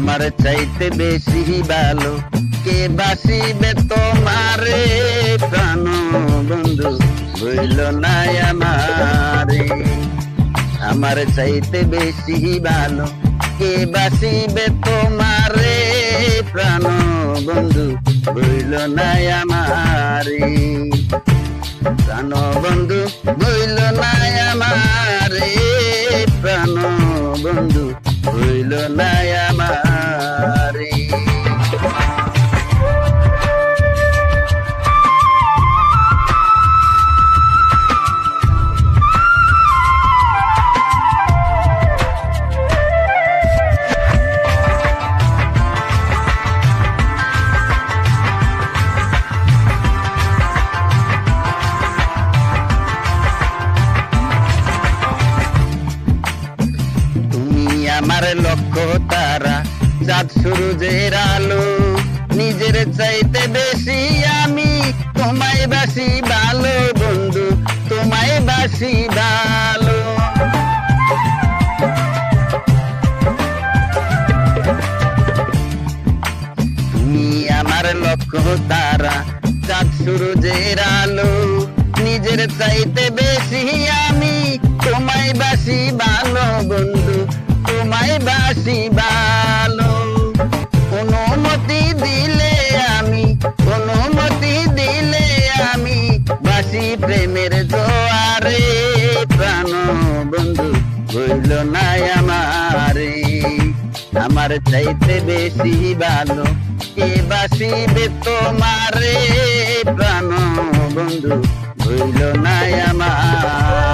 আমার চাইতে বেশি ভালো কে বাসিবে তোমারে প্রাণ বন্ধু ভুইল না আমারে। আমার চাইতে বেশি ভালো কে বাসিবে তোমারে প্রাণ বন্ধু ভুইল না আমারে। প্রাণ বন্ধু ভুইল না আমারে, প্রাণ বন্ধু ভুইল না আমারে। আমার লক্ষ্য তারা চাঁদ সূরজের আলো, নিজের চাইতে বেশি আমি তোমায় বাসি ভালো বন্ধু, তোমায় বাসি ভালো। তুমি আমার লক্ষ্য তারা চাঁদ সূরজের আলো, নিজের চাইতে বেশি আমি তোমায় বাসি ভালো বন্ধু, তোমায় বাসি ভালো। অনুমতি দিলে আমি বাসি প্রেমের জোয়ারে, প্রাণ বন্ধু ভুইল না আমারে। আমার চাইতে বেশি ভালো কে বাসিবে তোমারে প্রাণ বন্ধু ভুইল না আমারে।